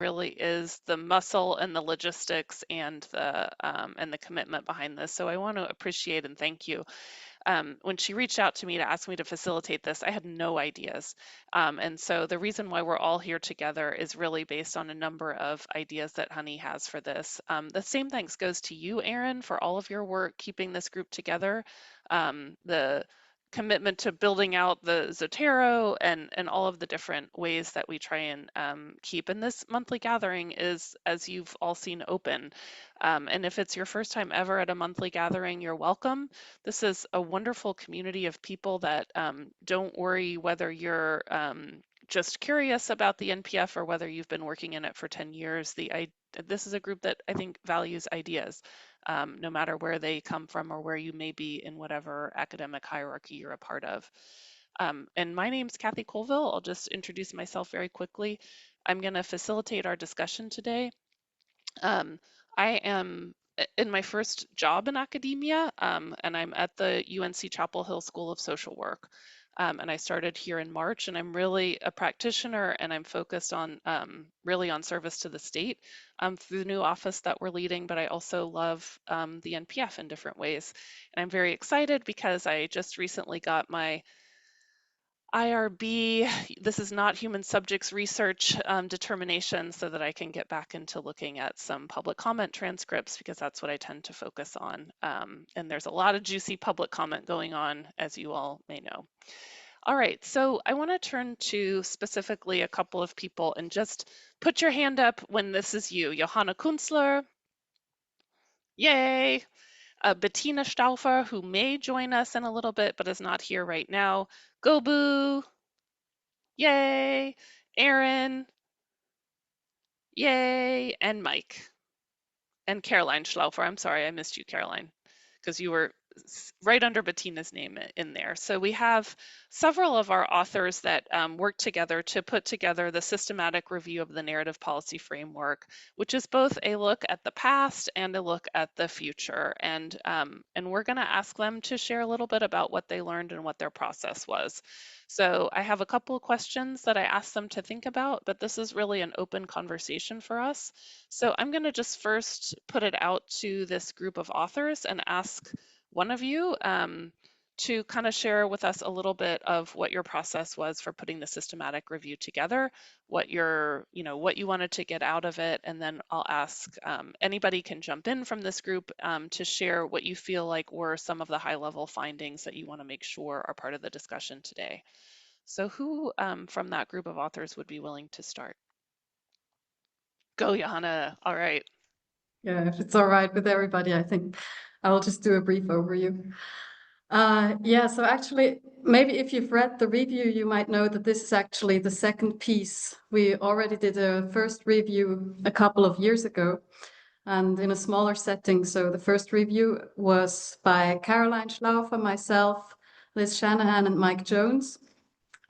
really is the muscle and the logistics and the commitment behind this. So I want to appreciate and thank you. When she reached out to me to ask me to facilitate this, I had no ideas. And so the reason why we're all here together is really based on a number of ideas that Honey has for this. The same thanks goes to you, Erin, for all of your work keeping this group together. The commitment to building out the Zotero and all of the different ways that we try and keep. And this monthly gathering is, as you've all seen, open. And if it's your first time ever at a monthly gathering, you're welcome. This is a wonderful community of people that don't worry whether you're just curious about the NPF or whether you've been working in it for 10 years. This is a group that I think values ideas, no matter where they come from or where you may be in whatever academic hierarchy you're a part of. And my name's Kathy Colville. I'll just introduce myself very quickly. I'm going to facilitate our discussion today. I am in my first job in academia, and I'm at the UNC Chapel Hill School of Social Work. And I started here in March, and I'm really a practitioner, and I'm focused on really on service to the state through the new office that we're leading, but I also love the NPF in different ways. And I'm very excited because I just recently got my IRB, this is not human subjects research determination, so that I can get back into looking at some public comment transcripts, because that's what I tend to focus on. And there's a lot of juicy public comment going on, as you all may know. All right, so I want to turn to specifically a couple of people and just put your hand up when this is you. Johanna Kuenzler, yay. Bettina Schlaufler, who may join us in a little bit but is not here right now. Geoboo, yay. Erin, yay. And Mike. And Caroline Schlaufler. I'm sorry, I missed you, Caroline, because you were right under Bettina's name in there. So we have several of our authors that work together to put together the systematic review of the narrative policy framework, which is both a look at the past and a look at the future. And we're going to ask them to share a little bit about what they learned and what their process was. So I have a couple of questions that I asked them to think about, but this is really an open conversation for us. So I'm going to just first put it out to this group of authors and ask one of you to kind of share with us a little bit of what your process was for putting the systematic review together, what what you wanted to get out of it, and then I'll ask anybody can jump in from this group to share what you feel like were some of the high-level findings that you want to make sure are part of the discussion today. So who from that group of authors would be willing to start? Go, Johanna. All right. Yeah, if it's all right with everybody, I think I will just do a brief overview. Yeah, so actually, maybe if you've read the review, you might know that this is actually the second piece. We already did a first review a couple of years ago and in a smaller setting. So the first review was by Caroline Schlaufler, myself, Liz Shanahan, and Mike Jones.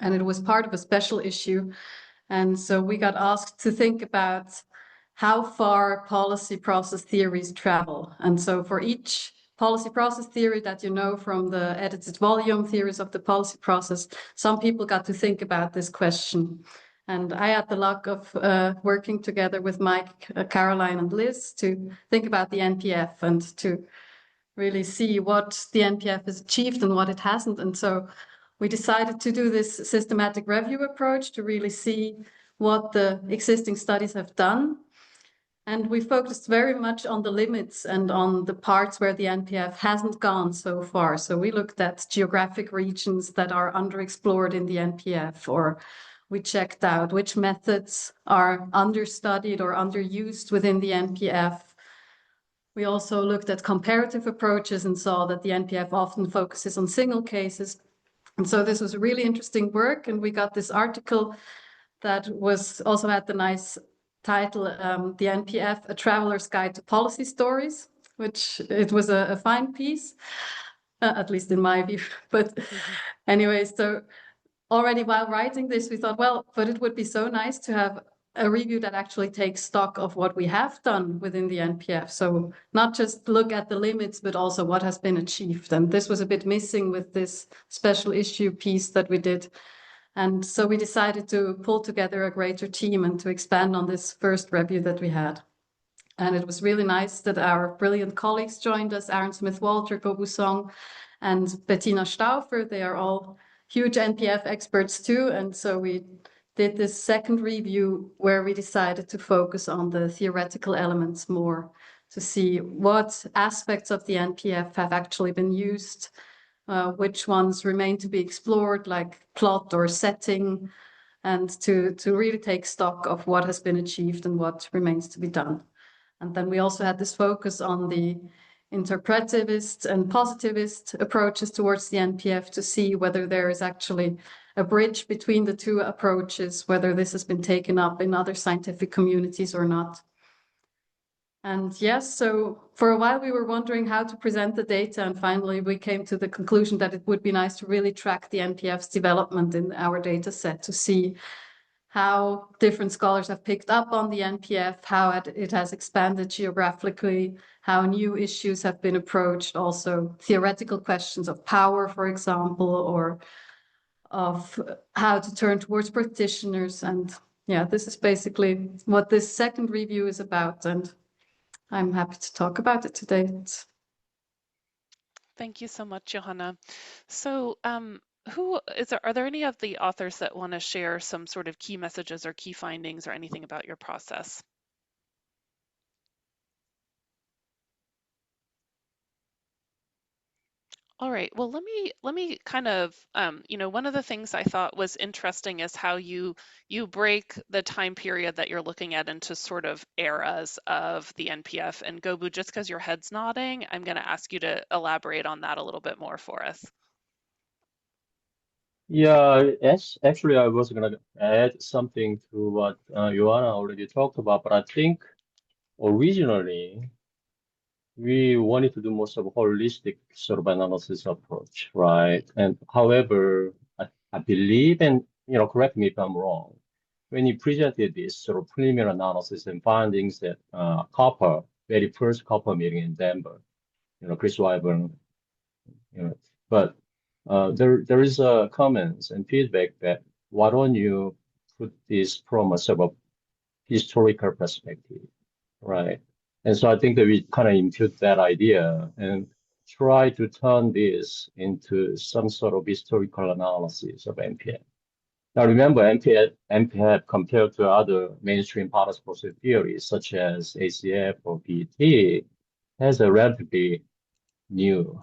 And it was part of a special issue. And so we got asked to think about how far policy process theories travel. And so for each policy process theory that you know from the edited volume, Theories of the Policy Process, some people got to think about this question. And I had the luck of working together with Mike, Caroline, and Liz to think about the NPF and to really see what the NPF has achieved and what it hasn't. And so we decided to do this systematic review approach to really see what the existing studies have done. And we focused very much on the limits and on the parts where the NPF hasn't gone so far. So we looked at geographic regions that are underexplored in the NPF, or we checked out which methods are understudied or underused within the NPF. We also looked at comparative approaches and saw that the NPF often focuses on single cases. And so this was really interesting work. And we got this article that was also had the nice title, The NPF, A Traveler's Guide to Policy Stories, which it was a fine piece, at least in my view. But anyway, so already while writing this, we thought, well, but it would be so nice to have a review that actually takes stock of what we have done within the NPF. So not just look at the limits, but also what has been achieved. And this was a bit missing with this special issue piece that we did. And so we decided to pull together a greater team and to expand on this first review that we had. And it was really nice that our brilliant colleagues joined us, Aaron Smith-Walter, Geoboo Song, and Bettina Schlaufler. They are all huge NPF experts too. And so we did this second review where we decided to focus on the theoretical elements more, to see what aspects of the NPF have actually been used, which ones remain to be explored, like plot or setting, and to really take stock of what has been achieved and what remains to be done. And then we also had this focus on the interpretivist and positivist approaches towards the NPF to see whether there is actually a bridge between the two approaches, whether this has been taken up in other scientific communities or not. And yes, so for a while we were wondering how to present the data, and finally we came to the conclusion that it would be nice to really track the NPF's development in our data set to see how different scholars have picked up on the NPF, how it has expanded geographically, how new issues have been approached, also theoretical questions of power, for example, or of how to turn towards practitioners. And yeah, this is basically what this second review is about, and I'm happy to talk about it today. Thank you so much, Johanna. So, are there any of the authors that want to share some sort of key messages or key findings or anything about your process? All right. Well, let me kind of one of the things I thought was interesting is how you break the time period that you're looking at into sort of eras of the NPF. And Geoboo, just because your head's nodding, I'm going to ask you to elaborate on that a little bit more for us. Yeah, actually, I was gonna add something to what Joanna already talked about, but I think originally we wanted to do most of a holistic sort of analysis approach, right? And however, I believe, and correct me if I'm wrong, when you presented this sort of preliminary analysis and findings at copper, very first copper meeting in Denver, Chris Wyburn, you know, but there is comments and feedback that why don't you put this from a sort of historical perspective, right? And so I think that we kind of impute that idea and try to turn this into some sort of historical analysis of NPF. Now remember, NPF compared to other mainstream particle theories such as ACF or PET has a relatively new,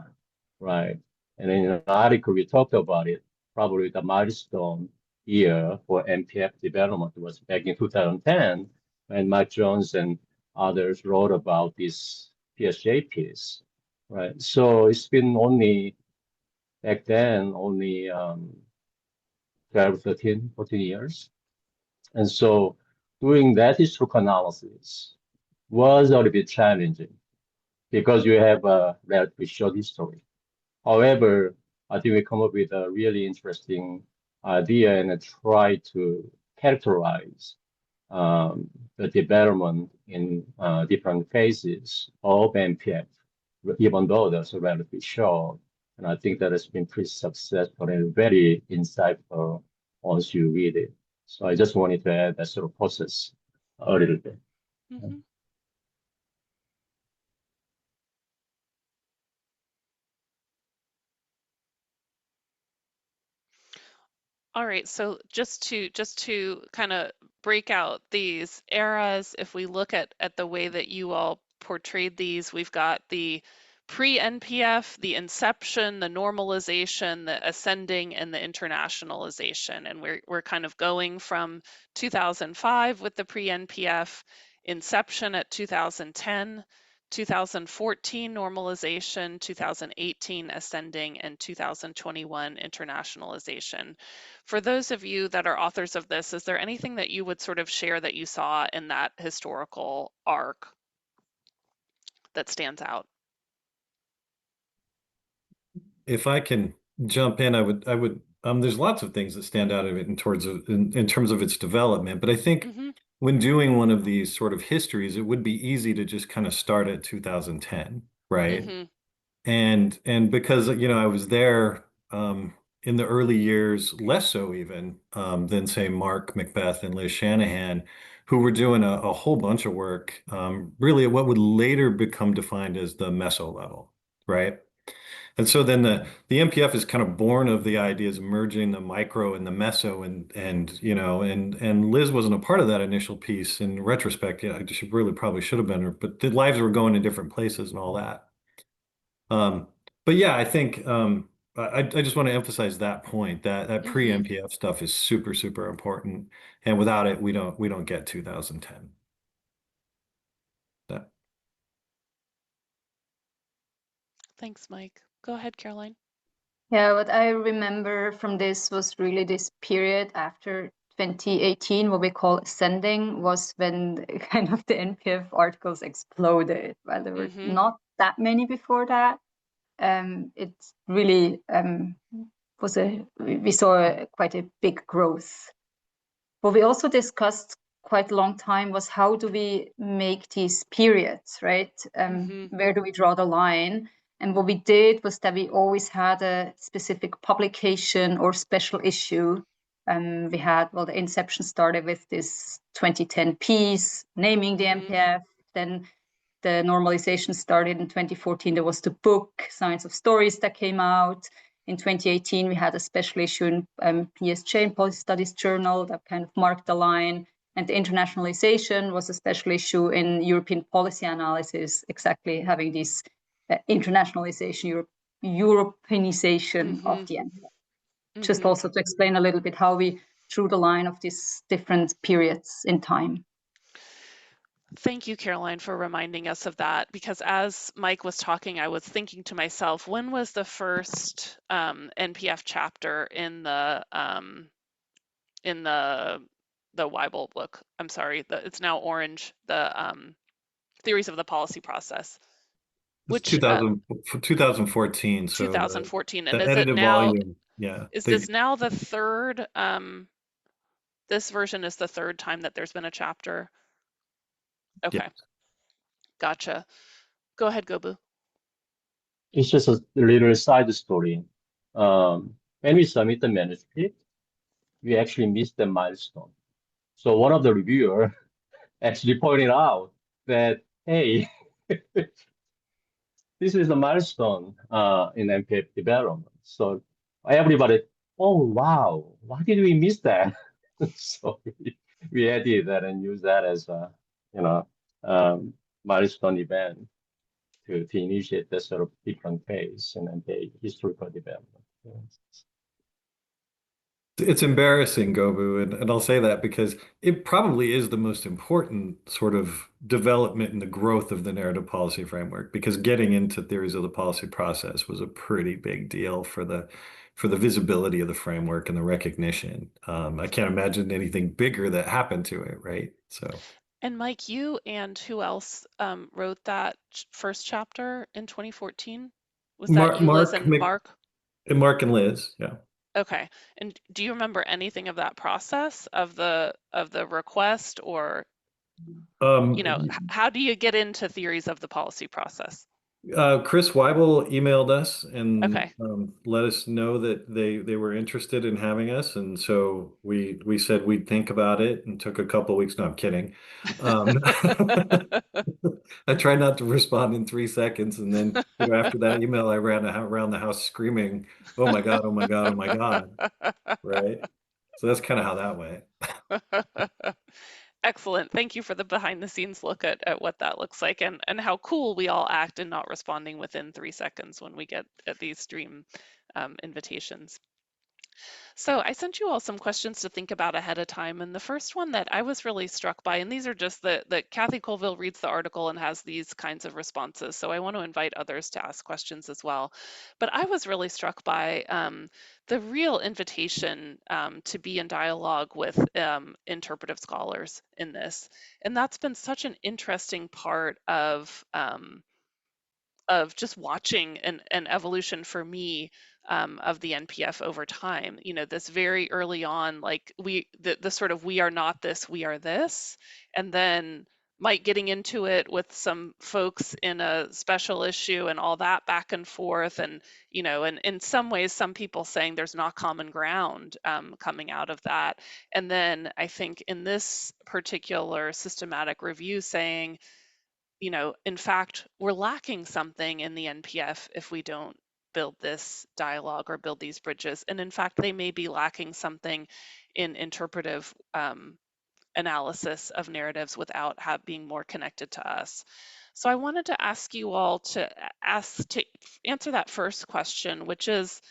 right? And in an article we talked about it, probably the milestone year for NPF development was back in 2010 when Mike Jones and others wrote about this PSJ piece, right? So it's been only back then, only 12, 13, 14 years. And so doing that historical analysis was a little bit challenging because you have a relatively short history. However, I think we come up with a really interesting idea and try to characterize the development in different phases of NPF, even though that's relatively short. And I think that has been pretty successful and very insightful once you read it. So I just wanted to add that sort of process a little bit. Mm-hmm. All right, so just to kind of break out these eras, if we look at the way that you all portrayed these, we've got the pre-NPF, the inception, the normalization, the ascending, and the internationalization. And we're kind of going from 2005 with the pre-NPF, inception at 2010, 2014 normalization, 2018 ascending, and 2021 internationalization. For those of you that are authors of this, is there anything that you would sort of share that you saw in that historical arc that stands out? If I can jump in, there's lots of things that stand out of it in terms of its development, but I think Mm-hmm. when doing one of these sort of histories, it would be easy to just kind of start at 2010, right? Mm-hmm. And because I was there in the early years, less so even than say Mark Macbeth and Liz Shanahan, who were doing a whole bunch of work, really at what would later become defined as the meso level, right? And so then the NPF is kind of born of the ideas of merging the micro and the meso, and you know, and Liz wasn't a part of that initial piece. In retrospect, yeah, she really probably should have been, but the lives were going in different places and all that. Um, but yeah, I think I just want to emphasize that point that Mm-hmm. pre-NPF stuff is super, super important, and without it, we don't get 2010. That Thanks, Mike. Go ahead, Caroline. Yeah, what I remember from this was really this period after 2018, what we call ascending, was when kind of the NPF articles exploded. While there were Mm-hmm. not that many before that, it really we saw quite a big growth. What we also discussed quite a long time was how do we make these periods, right? Mm-hmm. Where do we draw the line? And what we did was that we always had a specific publication or special issue. We had, well, the inception started with this 2010 piece naming the Mm-hmm. NPF. Then the normalization started in 2014. There was the book, Science of Stories, that came out. In 2018, we had a special issue in PSJ, in Policy Studies Journal, that kind of marked the line. And the internationalization was a special issue in European Policy Analysis, exactly having this internationalization, Europeanization of Mm-hmm. the NPF. Just Mm-hmm. also to explain a little bit how we drew the line of these different periods in time. Thank you, Caroline, for reminding us of that, because as Mike was talking, I was thinking to myself, when was the first NPF chapter in the Weibel book? I'm sorry, it's now orange. The Theories of the Policy Process, was which 2014. So 2014, and the is it edited now? volume, yeah, Is this now the third? This version is the third time that there's been a chapter. yeah. Okay, gotcha. Go ahead, Geoboo. It's just a little side story. When we submit the manuscript, we actually missed the milestone. So one of the reviewer actually pointed out that, hey, this is a milestone in NPF development. So everybody, oh wow, why did we miss that? So we added that and use that as a you know milestone event to initiate that sort of different phase in NPF historical development. It's embarrassing, Gobu, and I'll say that because it probably is the most important sort of development in the growth of the narrative policy framework, because getting into theories of the policy process was a pretty big deal for the visibility of the framework and the recognition. I can't imagine anything bigger that happened to it, right? So And Mike, you and who else wrote that first chapter in 2014? Was that Mark, you, Liz, Mark, and Mc, Mark? Mark and Liz, yeah. Okay. And do you remember anything of that process of the request, or how do you get into theories of the policy process? Chris Weibel emailed us and Okay. let us know that they were interested in having us, and so we said we'd think about it, and took a couple weeks. No, I'm kidding. I tried not to respond in 3 seconds, and then after that email, I ran around the house screaming, "Oh my God! Oh my God! Oh my God!" Right? So that's kind of how that went. Excellent. Thank you for the behind the scenes look at what that looks like, and how cool we all act in not responding within 3 seconds when we get at these stream invitations. So I sent you all some questions to think about ahead of time. And the first one that I was really struck by, and these are just that Kathy Colville reads the article and has these kinds of responses. So I want to invite others to ask questions as well. But I was really struck by the real invitation to be in dialogue with interpretive scholars in this. And that's been such an interesting part of just watching an evolution for me of the NPF over time. This very early on, like the sort of we are not this, we are this, and then Mike getting into it with some folks in a special issue and all that back and forth, and and in some ways some people saying there's not common ground coming out of that. And then I think in this particular systematic review saying, in fact, we're lacking something in the NPF if we don't build this dialogue or build these bridges. And in fact, they may be lacking something in interpretive analysis of narratives without being more connected to us. So I wanted to ask you all to answer that first question, which is,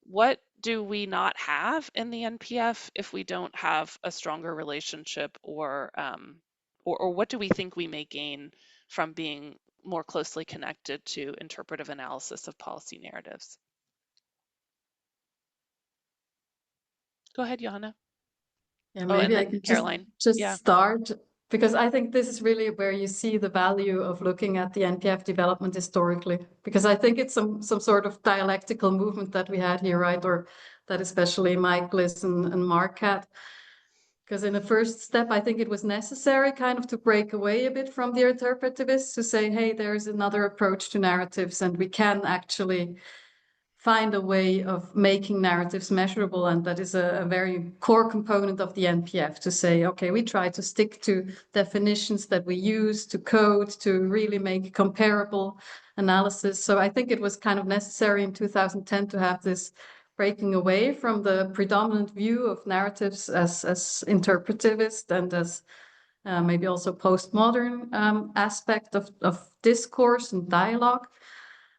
what do we not have in the NPF if we don't have a stronger relationship, or what do we think we may gain from being more closely connected to interpretive analysis of policy narratives? Go ahead, Johanna. Yeah, Oh, and maybe I then could Caroline. just Yeah. start, because I think this is really where you see the value of looking at the NPF development historically, because I think it's some sort of dialectical movement that we had here, right? Or that especially Mike, Liz, and Mark had. Because in the first step, I think it was necessary kind of to break away a bit from the interpretivists, to say, hey, there's another approach to narratives, and we can actually find a way of making narratives measurable. And that is a very core component of the NPF, to say, okay, we try to stick to definitions that we use to code to really make comparable analysis. So I think it was kind of necessary in 2010 to have this breaking away from the predominant view of narratives as interpretivist and as maybe also postmodern aspect of discourse and dialogue.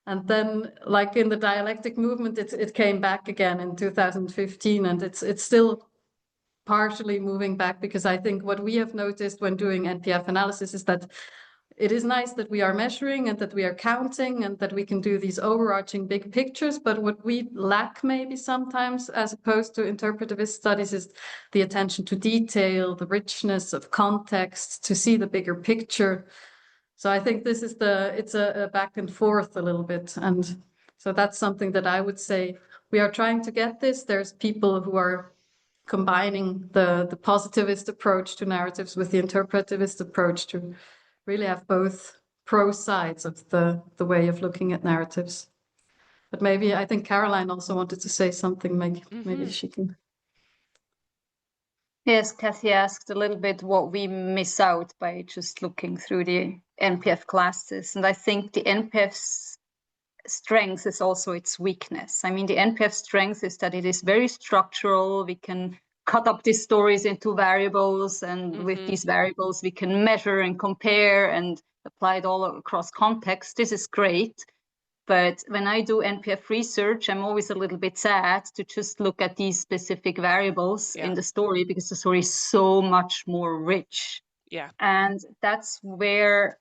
And then, like in the dialectic movement, it came back again in 2015, and it's still partially moving back, because I think what we have noticed when doing NPF analysis is that it is nice that we are measuring and that we are counting and that we can do these overarching big pictures, but what we lack maybe sometimes, as opposed to interpretivist studies, is the attention to detail, the richness of context, to see the bigger picture. So I think this is it's a back and forth a little bit. And so that's something that I would say we are trying to get this. There's people who are combining the positivist approach to narratives with the interpretivist approach to really have both pro sides of the way of looking at narratives. But maybe I think Caroline also wanted to say something. Maybe she can. Yes, Kathy asked a little bit what we miss out by just looking through the NPF classes. And I think the NPF's strength is also its weakness. I mean, the NPF strength is that it is very structural. We can cut up these stories into variables, and with these variables, we can measure and compare and apply it all across context. This is great. But when I do NPF research, I'm always a little bit sad to just look at these specific variables in the story, because the story is so much more rich. Yeah. And that's where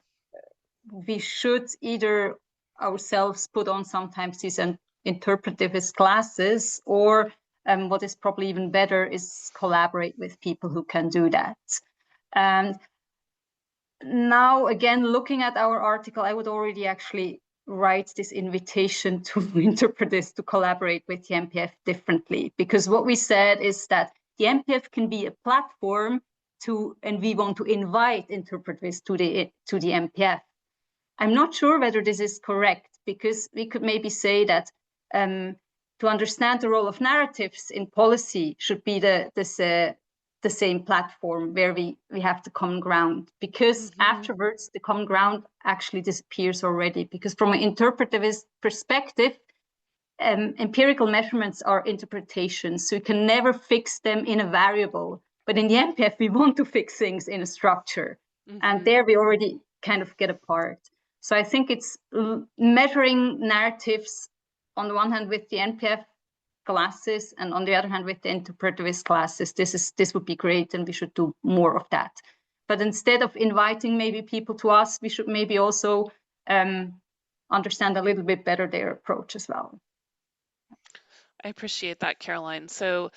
we should either ourselves put on sometimes these interpretivist classes, or what is probably even better is collaborate with people who can do that. And now, again, looking at our article, I would already actually write this invitation to interpreters to collaborate with the NPF differently, because what we said is that the NPF can be a platform and we want to invite interpreters to the NPF. I'm not sure whether this is correct, because we could maybe say that to understand the role of narratives in policy should be the same platform where we have the common ground, because afterwards the common ground actually disappears already, because from an interpretivist perspective, empirical measurements are interpretations, so you can never fix them in a variable. But in the NPF, we want to fix things in a structure, and there we already kind of get apart. So I think it's measuring narratives on the one hand with the NPF classes, and on the other hand with the interpretivist classes. This would be great, and we should do more of that. But instead of inviting maybe people to us, we should maybe also understand a little bit better their approach as well. I appreciate that, Caroline. So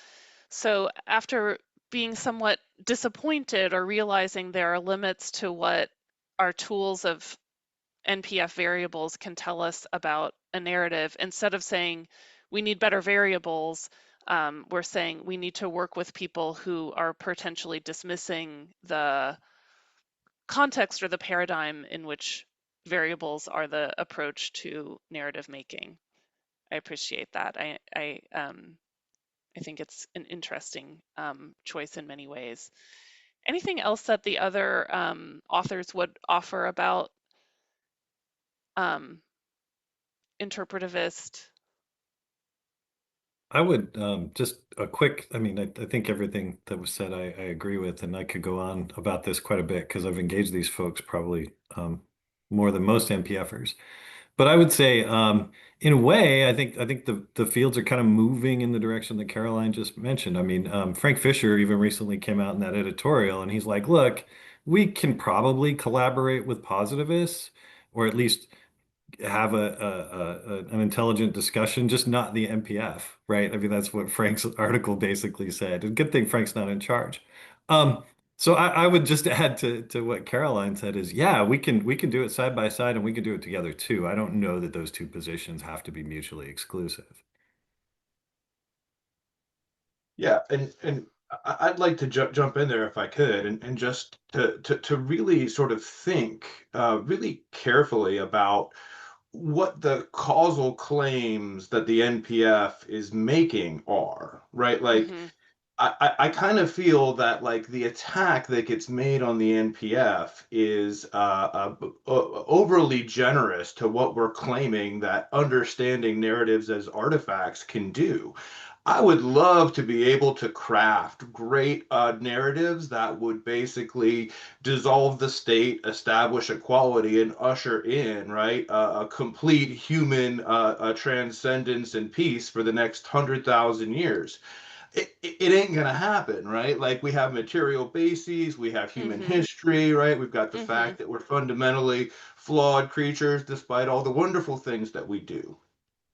after being somewhat disappointed or realizing there are limits to what our tools of NPF variables can tell us about a narrative, instead of saying we need better variables, we're saying we need to work with people who are potentially dismissing the context or the paradigm in which variables are the approach to narrative making. I appreciate that. I think it's an interesting choice in many ways. Anything else that the other authors would offer about interpretivist? I would just a quick, I mean, I think everything that was said, I agree with, and I could go on about this quite a bit because I've engaged these folks probably more than most NPFers. But I would say, in a way, I think the fields are kind of moving in the direction that Caroline just mentioned. I mean, Frank Fisher even recently came out in that editorial, and he's like, "Look, we can probably collaborate with positivists, or at least have an intelligent discussion, just not the NPF, right?" I mean, that's what Frank's article basically said. And good thing Frank's not in charge. Um, so I would just add to what Caroline said is, yeah, we can do it side by side and we can do it together too. I don't know that those two positions have to be mutually exclusive. Yeah, and I'd like to jump in there if I could, and just to really sort of think really carefully about what the causal claims that the NPF is making are, right? Like, Mm-hmm. I kind of feel that like the attack that gets made on the NPF is overly generous to what we're claiming that understanding narratives as artifacts can do. I would love to be able to craft great narratives that would basically dissolve the state, establish equality, and usher in, right, a complete human transcendence and peace for the next 100,000 years. It ain't gonna happen, right? Like, we have material bases, we have human Mm-hmm. history, right? We've got the Mm-hmm. fact that we're fundamentally flawed creatures despite all the wonderful things that we do.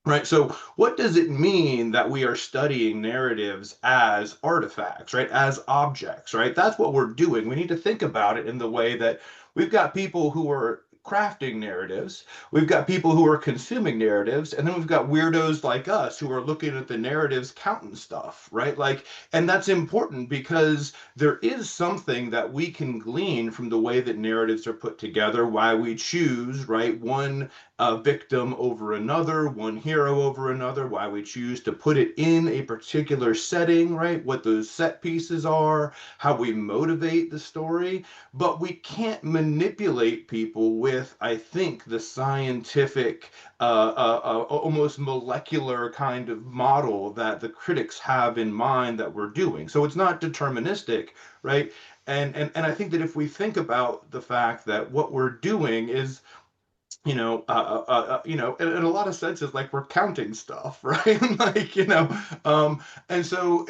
Right. So, what does it mean that we are studying narratives as artifacts, right? As objects, right? That's what we're doing. We need to think about it in the way that we've got people who are crafting narratives, we've got people who are consuming narratives, and then we've got weirdos like us who are looking at the narratives, counting stuff, right? Like, and that's important because there is something that we can glean from the way that narratives are put together, why we choose, right, one a victim over another, one hero over another, why we choose to put it in a particular setting, right? What those set pieces are, how we motivate the story. But we can't manipulate people with, I think, the scientific, almost molecular kind of model that the critics have in mind that we're doing. So it's not deterministic, right? And I think that if we think about the fact that what we're doing is, in a lot of senses, like we're counting stuff, right? Like, and so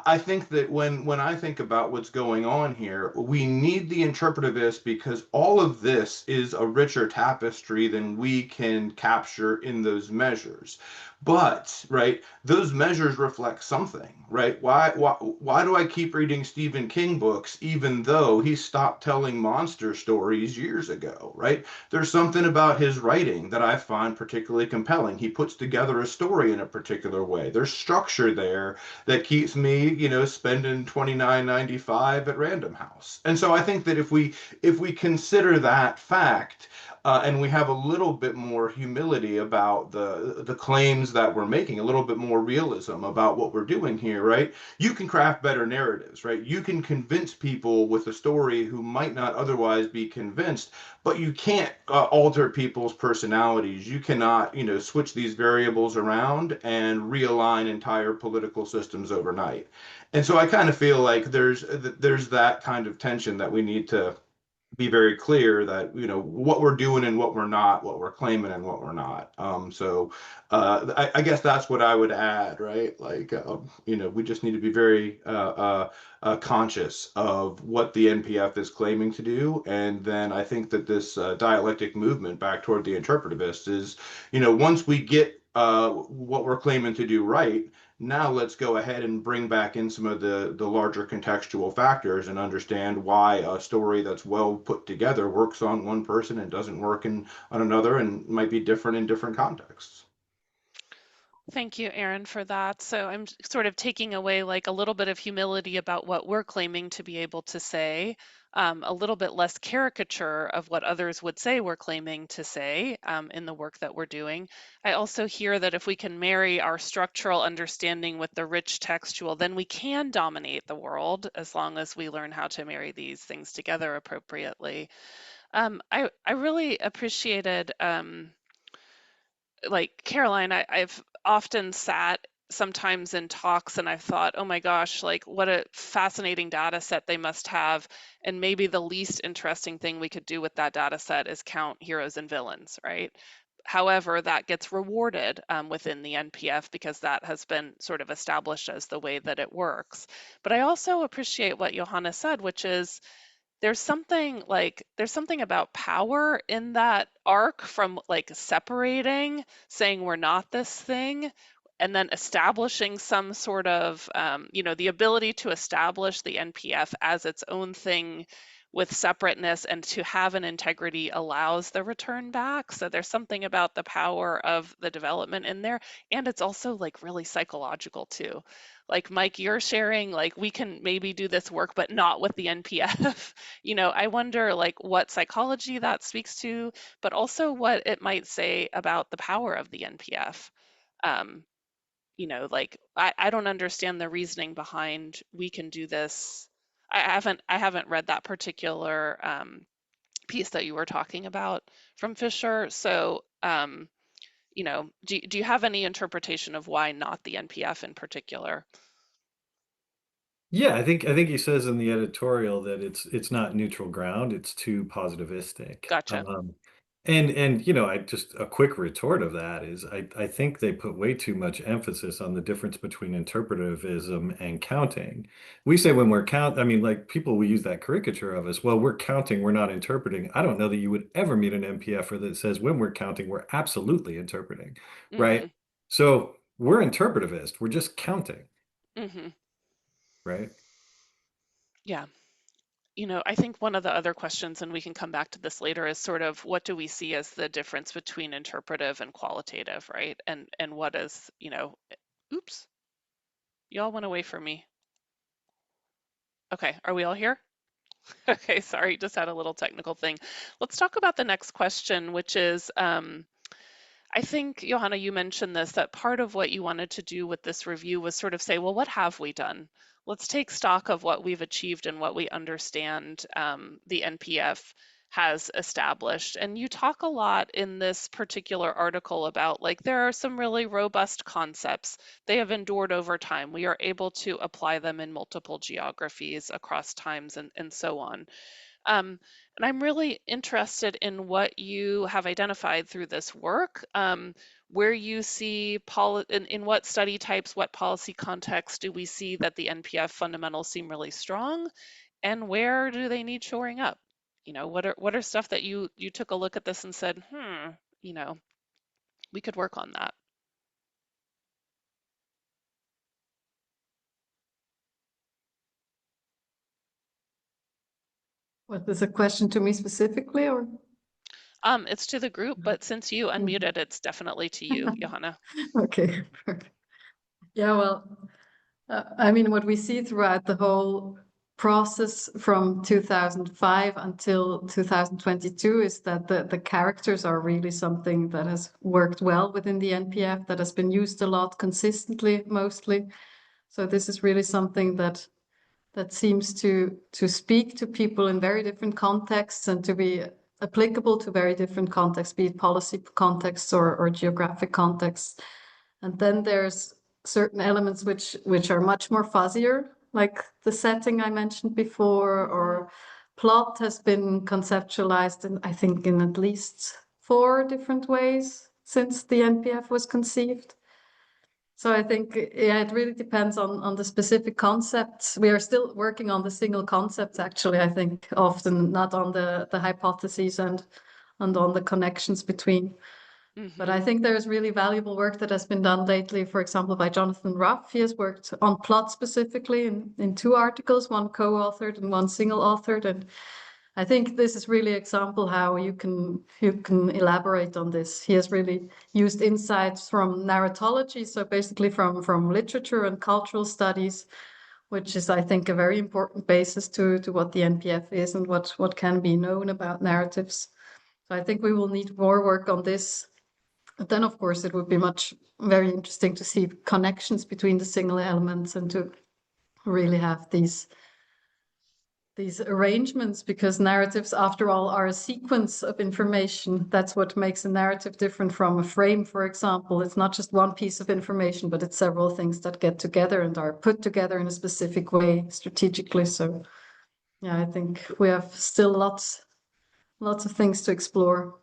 I think that when I think about what's going on here, we need the interpretivist because all of this is a richer tapestry than we can capture in those measures. But, right, those measures reflect something, right? Why do I keep reading Stephen King books even though he stopped telling monster stories years ago, right? There's something about his writing that I find particularly compelling. He puts together a story in a particular way. There's structure there that keeps me, spending $29.95 at Random House. And so I think that if we consider that fact, and we have a little bit more humility about the claims that we're making, a little bit more realism about what we're doing here, right? You can craft better narratives, right? You can convince people with a story who might not otherwise be convinced, but you can't alter people's personalities. You cannot, switch these variables around and realign entire political systems overnight. And so I kind of feel like there's that kind of tension that we need to be very clear that what we're doing and what we're not, what we're claiming and what we're not. I guess that's what I would add, right? Like, we just need to be very conscious of what the NPF is claiming to do, and then I think that this dialectic movement back toward the interpretivist is, once we get what we're claiming to do right, now let's go ahead and bring back in some of the larger contextual factors and understand why a story that's well put together works on one person and doesn't work on another and might be different in different contexts. Thank you, Erin, for that. So I'm sort of taking away like a little bit of humility about what we're claiming to be able to say, a little bit less caricature of what others would say we're claiming to say in the work that we're doing. I also hear that if we can marry our structural understanding with the rich textual, then we can dominate the world as long as we learn how to marry these things together appropriately. I really appreciated like Caroline, I've often sat sometimes in talks and I've thought, oh my gosh, like what a fascinating data set they must have. And maybe the least interesting thing we could do with that data set is count heroes and villains, right? However, that gets rewarded within the NPF because that has been sort of established as the way that it works. But I also appreciate what Johanna said, which is there's something about power in that arc from like separating, saying we're not this thing, and then establishing some sort of the ability to establish the NPF as its own thing with separateness and to have an integrity allows the return back. So there's something about the power of the development in there, and it's also like really psychological too. Like Mike, you're sharing like we can maybe do this work but not with the NPF. I wonder like what psychology that speaks to, but also what it might say about the power of the NPF. um, like I don't understand the reasoning behind we can do this. I haven't read that particular piece that you were talking about from Fisher. So do you have any interpretation of why not the NPF in particular? Yeah, I think he says in the editorial that it's not neutral ground, it's too positivistic. Gotcha. And I just a quick retort of that is I think they put way too much emphasis on the difference between interpretivism and counting. We say when we're I mean, like people will use that caricature of us, well, we're counting, we're not interpreting. I don't know that you would ever meet an NPFer that says when we're counting, we're absolutely interpreting, right? Mm-hmm. So we're interpretivist, we're just counting, Mm-hmm. right? Yeah. I think one of the other questions, and we can come back to this later, is sort of what do we see as the difference between interpretive and qualitative, right? And what is, oops, y'all went away from me. Okay, are we all here? Okay, sorry, just had a little technical thing. Let's talk about the next question, which is, I think, Johanna, you mentioned this, that part of what you wanted to do with this review was sort of say, well, what have we done? Let's take stock of what we've achieved and what we understand the NPF has established. And you talk a lot in this particular article about like there are some really robust concepts. They have endured over time. We are able to apply them in multiple geographies across times and so on. And I'm really interested in what you have identified through this work, where you see in what study types, what policy contexts do we see that the NPF fundamentals seem really strong, and where do they need shoring up? What are stuff that you took a look at this and said, you know, we could work on that. Was this a question to me specifically, or? It's to the group, but since you unmuted, it's definitely to you, Johanna. Okay, perfect. Yeah, well, I mean, what we see throughout the whole process from 2005 until 2022 is that the characters are really something that has worked well within the NPF, that has been used a lot consistently, mostly. So this is really something that seems to speak to people in very different contexts and to be applicable to very different contexts, be it policy contexts or geographic contexts. And then there's certain elements which are much more fuzzier, like the setting I mentioned before, or plot has been conceptualized in, I think, in at least 4 different ways since the NPF was conceived. So I think, yeah, it really depends on the specific concepts. We are still working on the single concepts, actually, I think, often not on the hypotheses and on the connections between. But I think there's really valuable work that has been done lately, for example, by Jonathan Ruff. He has worked on plot specifically in 2 articles, one co-authored and one single-authored. And I think this is really example how you can elaborate on this. He has really used insights from narratology, so basically from literature and cultural studies, which is, I think, a very important basis to what the NPF is and what can be known about narratives. So I think we will need more work on this. But then, of course, it would be very interesting to see connections between the single elements and to really have these arrangements, because narratives, after all, are a sequence of information. That's what makes a narrative different from a frame, for example. It's not just one piece of information, but it's several things that get together and are put together in a specific way strategically. So yeah, I think we have still lots of things to explore.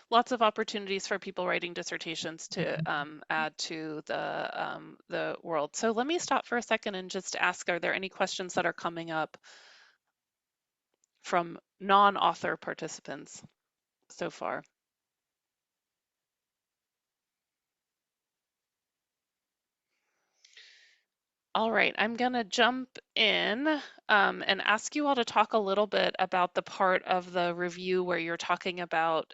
Lots of opportunities for people writing dissertations to add to the world. So let me stop for a second and just ask, are there any questions that are coming up from non-author participants so far? All right, I'm going to jump in and ask you all to talk a little bit about the part of the review where you're talking about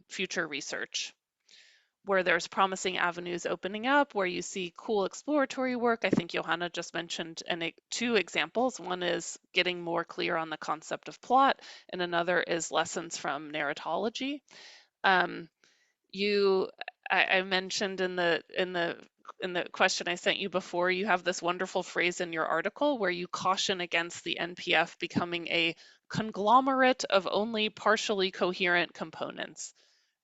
future research, where there's promising avenues opening up, where you see cool exploratory work. I think Johanna just mentioned two examples. One is getting more clear on the concept of plot, and another is lessons from narratology. I mentioned in the question I sent you before, you have this wonderful phrase in your article where you caution against the NPF becoming a conglomerate of only partially coherent components,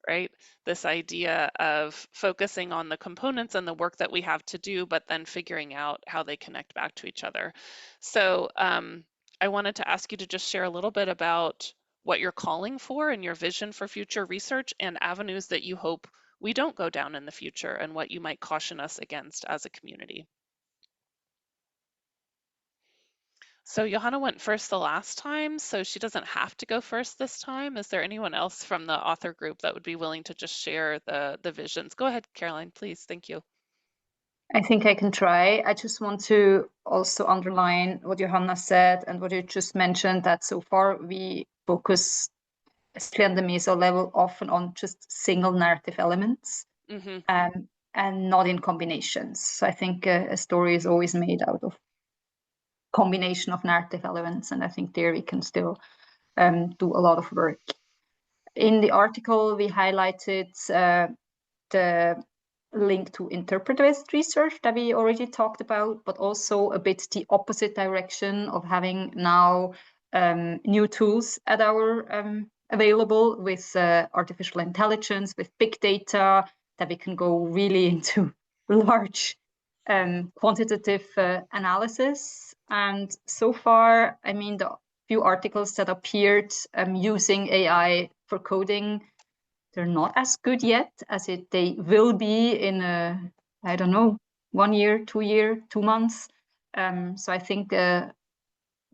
right? This idea of focusing on the components and the work that we have to do, but then figuring out how they connect back to each other. So I wanted to ask you to just share a little bit about what you're calling for and your vision for future research and avenues that you hope we don't go down in the future, and what you might caution us against as a community. So Johanna went first the last time, so she doesn't have to go first this time. Is there anyone else from the author group that would be willing to just share the visions? Go ahead, Caroline, please. Thank you. I think I can try. I just want to also underline what Johanna said and what you just mentioned, that so far we focus, especially on the meso level, often on just single narrative elements and not in combinations. So I think a story is always made out of combination of narrative elements, and I think there we can still do a lot of work. In the article, we highlighted the link to interpreter-based research that we already talked about, but also a bit the opposite direction of having now new tools at our available with artificial intelligence, with big data, that we can go really into large quantitative analysis. And so far, I mean, the few articles that appeared using AI for coding, they're not as good yet as they will be in I don't know, 1 year, 2 year, 2 months. So I think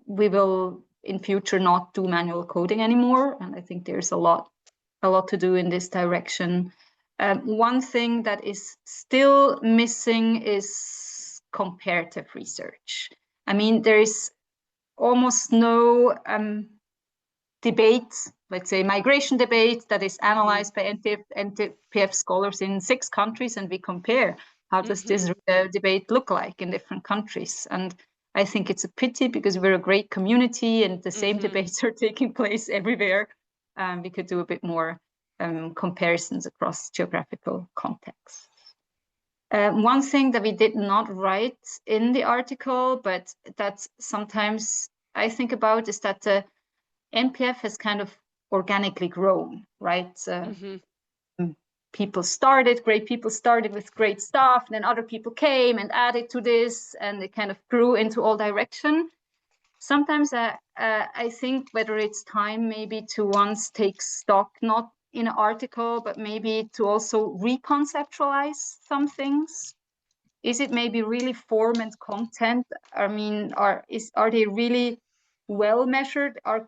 we will in future not do manual coding anymore, and I think there's a lot to do in this direction. One thing that is still missing is comparative research. I mean, there is almost no debate, let's say migration debate, that is analyzed by NPF scholars in 6 countries, and we compare how does this debate look like in different countries. And I think it's a pity, because we're a great community and the same debates are taking place everywhere. We could do a bit more comparisons across geographical contexts. One thing that we did not write in the article, but that sometimes I think about, is that the NPF has kind of organically grown, right? Great people started with great stuff, and then other people came and added to this, and it kind of grew into all direction. Sometimes I think whether it's time maybe to once take stock, not in an article, but maybe to also reconceptualize some things. Is it maybe really form and content? I mean, are they really well measured? Our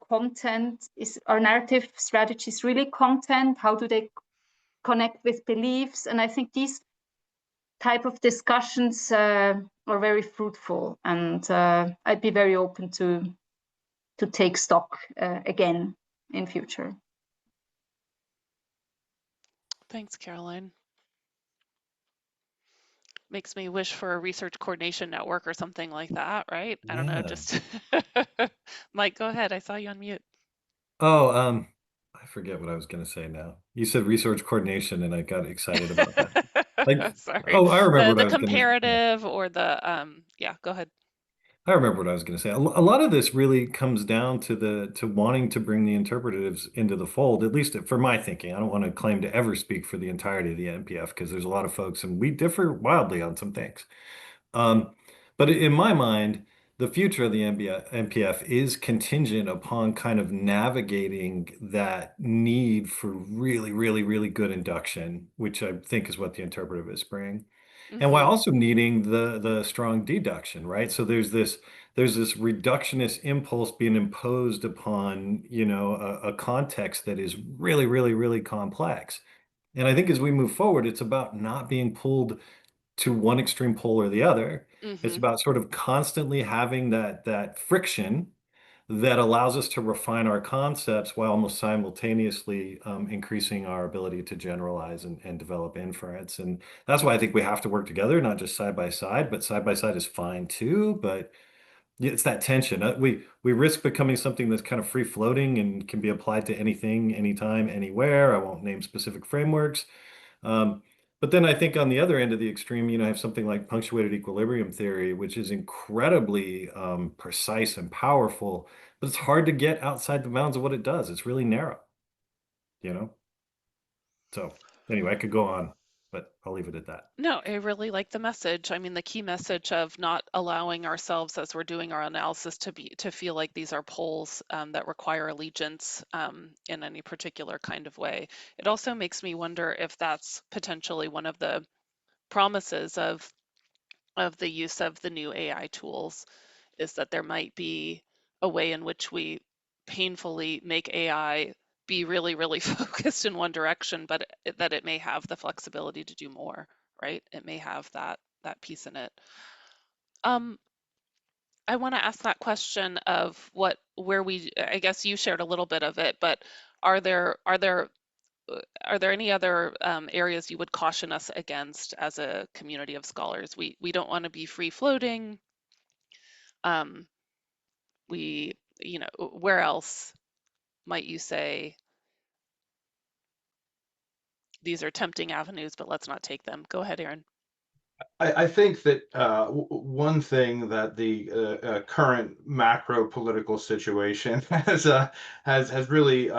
narrative strategies really content? How do they connect with beliefs? And I think these type of discussions are very fruitful, and I'd be very open to to take stock again in future. Thanks, Caroline. Makes me wish for a research coordination network or something like that, right? I don't know, Yeah. just Mike, go ahead. I saw you on mute. Oh, I forget what I was going to say now. You said research coordination, and I got excited about that. Like, Sorry. oh, I remember what The I was going to. Yeah. comparative or the yeah, go ahead. I remember what I was going to say. A lot of this really comes down to wanting to bring the interpretives into the fold, at least for my thinking. I don't want to claim to ever speak for the entirety of the NPF because there's a lot of folks and we differ wildly on some things. Um, but in my mind, the future of the NPF is contingent upon kind of navigating that need for really, really, really good induction, which I think is what the interpretive is bringing. And while Mm-hmm. also needing the strong deduction, right? So there's this reductionist impulse being imposed upon, a context that is really, really, really complex. And I think as we move forward, it's about not being pulled to one extreme pole or the other. It's Mm-hmm. about sort of constantly having that friction that allows us to refine our concepts while almost simultaneously increasing our ability to generalize and develop inference. And that's why I think we have to work together, not just side by side is fine too. But it's that tension. We risk becoming something that's kind of free floating and can be applied to anything, anytime, anywhere. I won't name specific frameworks. Um, but then I think on the other end of the extreme, I have something like punctuated equilibrium theory, which is incredibly precise and powerful, but it's hard to get outside the bounds of what it does. It's really narrow, you know? So anyway, I could go on, but I'll leave it at that. No, I really like the message. I mean, the key message of not allowing ourselves as we're doing our analysis to feel like these are poles that require allegiance in any particular kind of way. It also makes me wonder if that's potentially one of the promises of the use of the new AI tools, is that there might be a way in which we painfully make AI be really, really focused in one direction, but that it may have the flexibility to do more, right? It may have that piece in it. I want to ask that question of I guess you shared a little bit of it, but are there any other areas you would caution us against as a community of scholars? We don't want to be free floating. Um, where else might you say these are tempting avenues, but let's not take them? Go ahead, Aaron. I think that one thing that the current macro political situation has really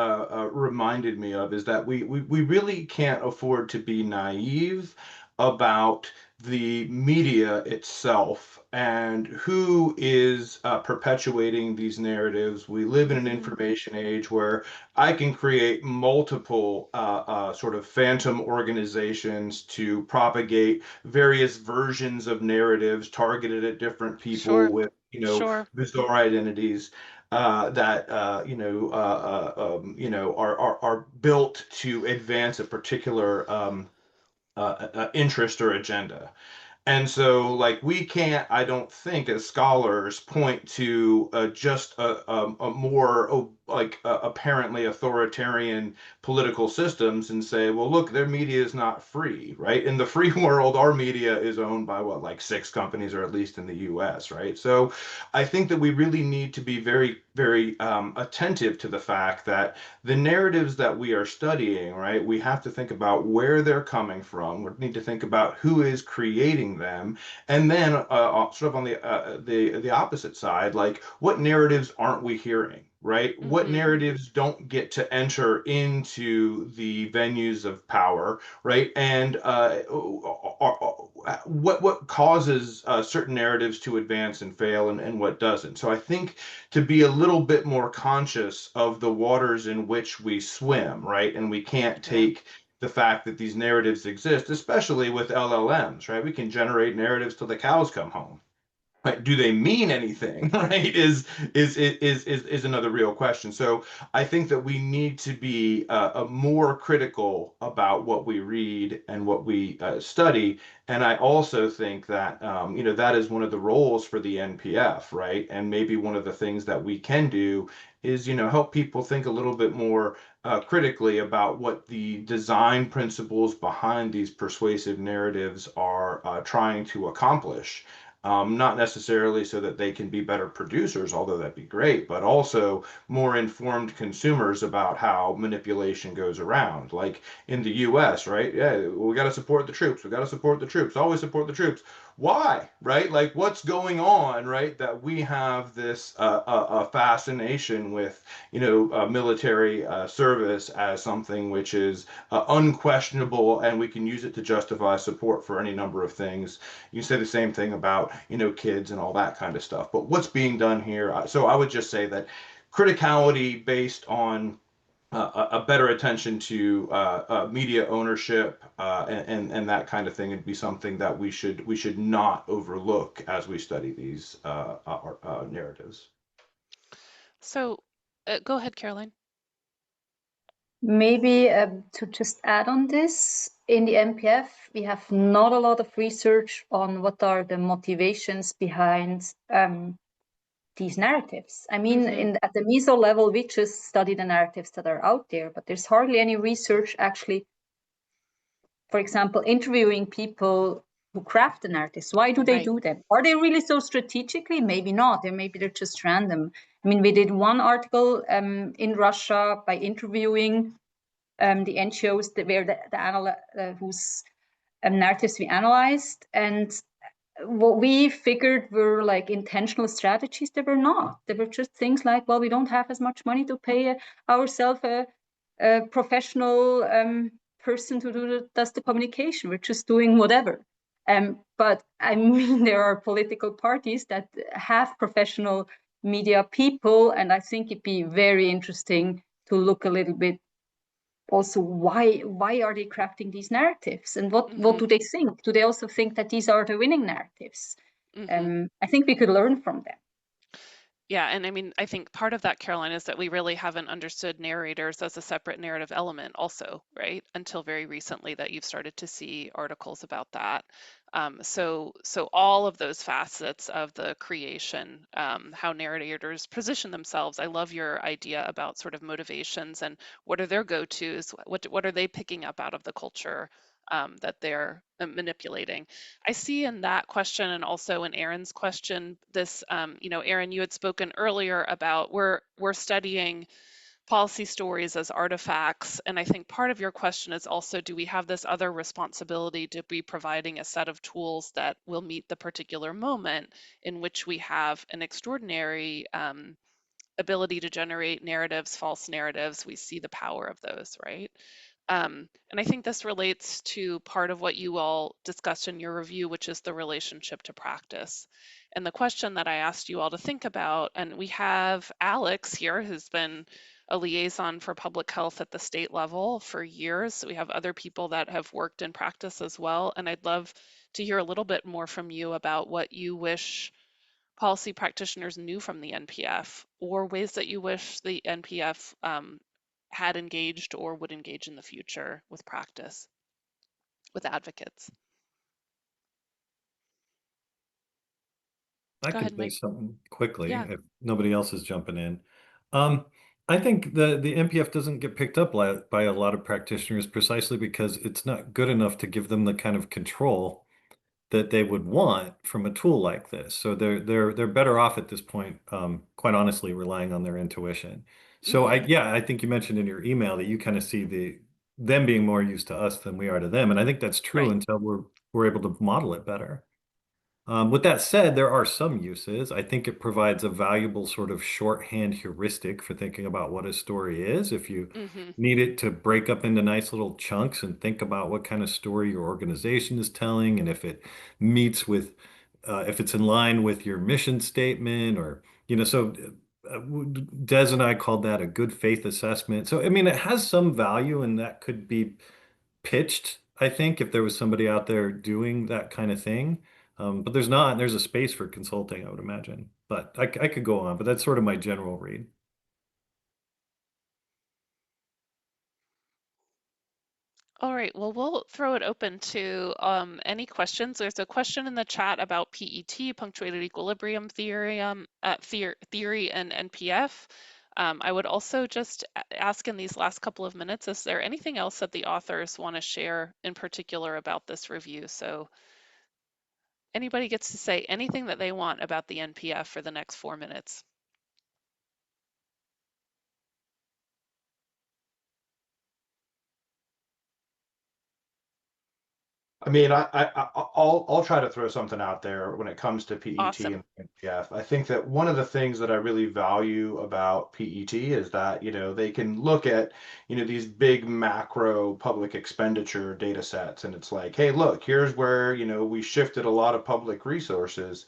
reminded me of is that we really can't afford to be naive about the media itself and who is perpetuating these narratives. We live in an Mm-hmm. information age where I can create multiple sort of phantom organizations to propagate various versions of narratives targeted at different people Sure, with, sure. bizarre identities that are built to advance a particular interest or agenda. And so, like, we can't, I don't think, as scholars, point to just a more apparently authoritarian political systems and say, well, look, their media is not free, right? In the free world, our media is owned by what, like six companies, or at least in the US, right? So I think that we really need to be very, very attentive to the fact that the narratives that we are studying, right, we have to think about where they're coming from. We need to think about who is creating them, and then sort of on the opposite side, like what narratives aren't we hearing, right? What Mm-hmm. narratives don't get to enter into the venues of power, right? And what causes certain narratives to advance and fail, and what doesn't. So I think to be a little bit more conscious of the waters in which we swim, right? And we can't Yeah. take the fact that these narratives exist, especially with LLMs, right? We can generate narratives till the cows come home. Right? Do they mean anything? Right? Is another real question. So I think that we need to be more critical about what we read and what we study. And I also think that that is one of the roles for the NPF, right? And maybe one of the things that we can do is help people think a little bit more critically about what the design principles behind these persuasive narratives are trying to accomplish. Not necessarily so that they can be better producers, although that'd be great, but also more informed consumers about how manipulation goes around. Like in the US, right? Yeah, we got to support the troops. We got to support the troops. Always support the troops. Why, right? Like what's going on, right? That we have this fascination with, military service as something which is unquestionable, and we can use it to justify support for any number of things. You say the same thing about, kids and all that kind of stuff. But what's being done here? So I would just say that criticality based on a better attention to media ownership and that kind of thing would be something that we should not overlook as we study these narratives. So go ahead, Caroline. Maybe to just add on this, in the NPF, we have not a lot of research on what are the motivations behind these narratives. I mean, at the meso level, we just study the narratives that are out there, but there's hardly any research actually, for example, interviewing people who craft the narratives. Why do they do that? Are they really so strategically? Maybe not. And maybe they're just random. I mean, we did one article in Russia by interviewing the NGOs whose narratives we analyzed, and what we figured were like intentional strategies. They were not. They were just things like, well, we don't have as much money to pay ourselves a professional person to does the communication. We're just doing whatever. But I mean, there are political parties that have professional media people, and I think it'd be very interesting to look a little bit also why are they crafting these narratives, and what do they think? Do they also think that these are the winning narratives? I think we could learn from them. Yeah, and I mean, I think part of that, Caroline, is that we really haven't understood narrators as a separate narrative element also, right? Until very recently that you've started to see articles about that. So all of those facets of the creation, how narrators position themselves. I love your idea about sort of motivations and what are their go-tos, what are they picking up out of the culture that they're manipulating. I see in that question and also in Aaron's question, this, Aaron, you had spoken earlier about we're studying policy stories as artifacts. And I think part of your question is also, do we have this other responsibility to be providing a set of tools that will meet the particular moment in which we have an extraordinary ability to generate narratives, false narratives? We see the power of those, right? And I think this relates to part of what you all discussed in your review, which is the relationship to practice. And the question that I asked you all to think about, and we have Alex here, who's been a liaison for public health at the state level for years. We have other people that have worked in practice as well. And I'd love to hear a little bit more from you about what you wish policy practitioners knew from the NPF, or ways that you wish the NPF had engaged or would engage in the future with practice, with advocates. I Go can ahead, say Mike. something quickly Yeah. if nobody else is jumping in. I think the NPF doesn't get picked up by a lot of practitioners precisely because it's not good enough to give them the kind of control that they would want from a tool like this. So they're better off at this point, quite honestly, relying on their intuition. So I think you mentioned in your email that you kind of see them being more used to us than we are to them, and I think that's true until we're able to model it better. With that said, there are some uses. I think it provides a valuable sort of shorthand heuristic for thinking about what a story is. If you need it to break up into nice little chunks and think about what kind of story your organization is telling, and if it meets with, if it's in line with your mission statement, or, so Des and I called that a good faith assessment. So, I mean, it has some value, and that could be pitched, I think, if there was somebody out there doing that kind of thing. But there's not. There's a space for consulting, I would imagine. But I could go on, but that's sort of my general read. All right, well, we'll throw it open to any questions. There's a question in the chat about PET, punctuated equilibrium theory, theory and NPF. I would also just ask in these last couple of minutes, is there anything else that the authors want to share in particular about this review? So anybody gets to say anything that they want about the NPF for the next 4 minutes. I mean, I'll try to throw something out there when it comes to PET Awesome. and NPF. I think that one of the things that I really value about PET is that, they can look at, these big macro public expenditure data sets, and it's like, hey, look, here's where, we shifted a lot of public resources.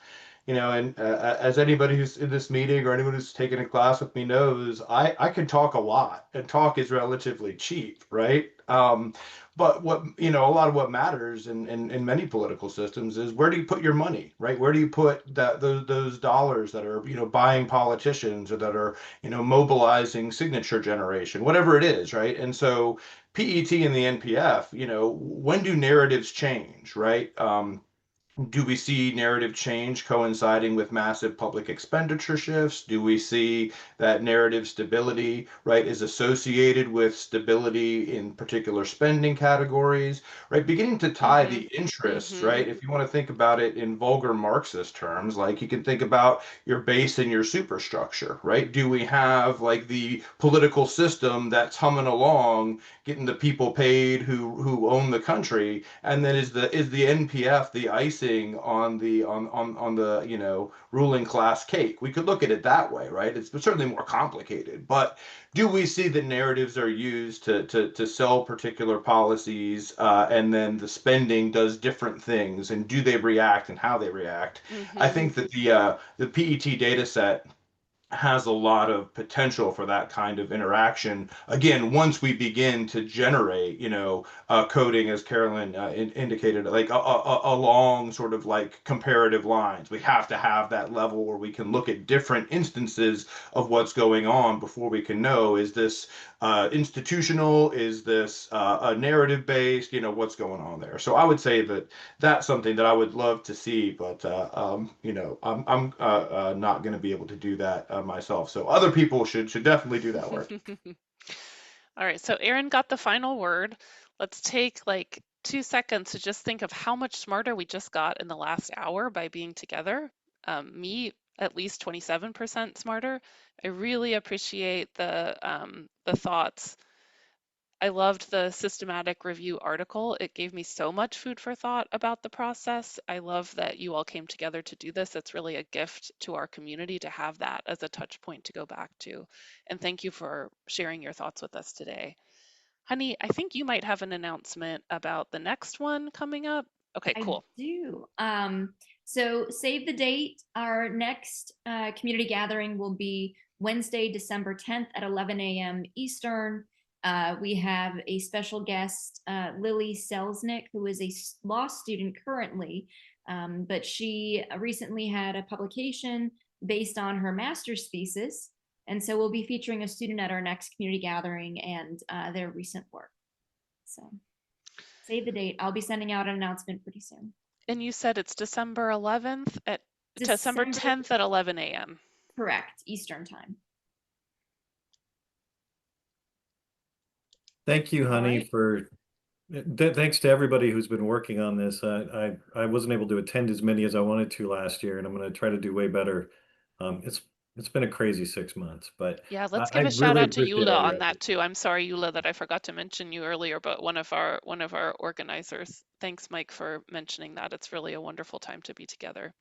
And as anybody who's in this meeting or anyone who's taken a class with me knows, I can talk a lot, and talk is relatively cheap, right? But what, a lot of what matters in many political systems is, where do you put your money, right? Where do you put those dollars that are, buying politicians, or that are, mobilizing signature generation, whatever it is, right? And so PET and the NPF, when do narratives change, right? Do we see narrative change coinciding with massive public expenditure shifts? Do we see that narrative stability, right, is associated with stability in particular spending categories, right? Beginning to tie the interests, right? If you want to think about it in vulgar Marxist terms, like, you can think about your base and your superstructure, right? Do we have like the political system that's humming along, getting the people paid who own the country, and then is the NPF the icing on the ruling class cake? We could look at it that way, right? It's certainly more complicated, but do we see that narratives are used to sell particular policies, and then the spending does different things, and do they react and how they react? I think that the PET data set has a lot of potential for that kind of interaction. Again, once we begin to generate, coding, as Carolyn indicated, like along sort of like comparative lines, we have to have that level where we can look at different instances of what's going on before we can know, is this institutional, is this a narrative based, what's going on there. So I would say that that's something that I would love to see, but I'm not going to be able to do that myself. So other people should definitely do that work. All right, so Aaron got the final word. Let's take like 2 seconds to just think of how much smarter we just got in the last hour by being together. Me, at least 27% smarter. I really appreciate the thoughts. I loved the systematic review article. It gave me so much food for thought about the process. I love that you all came together to do this. It's really a gift to our community to have that as a touch point to go back to. And thank you for sharing your thoughts with us today. Honey, I think you might have an announcement about the next one coming up. Okay, cool. I do. So save the date. Our next community gathering will be Wednesday, December 10th at 11 a.m. Eastern. We have a special guest, Lily Selznick, who is a law student currently, but she recently had a publication based on her master's thesis. And so we'll be featuring a student at our next community gathering and their recent work. So save the date. I'll be sending out an announcement pretty soon. And you said it's December 11th at December 10th at 11 a.m. Correct, Eastern time. Thank you, honey, for thanks to everybody who's been working on this. I wasn't able to attend as many as I wanted to last year, and I'm going to try to do way better. It's been a crazy 6 months, but yeah, let's give a shout out to Eula on that too. I'm sorry, Eula, that I forgot to mention you earlier, but one of our organizers. Thanks, Mike, for mentioning that. It's really a wonderful time to be together.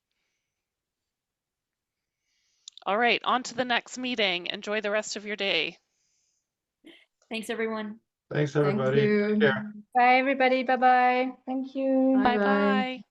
All right, on to the next meeting. Enjoy the rest of your day. Thanks, everyone. Thanks, everybody. Thank you. Bye, everybody. Bye-bye. Thank you. Bye-bye.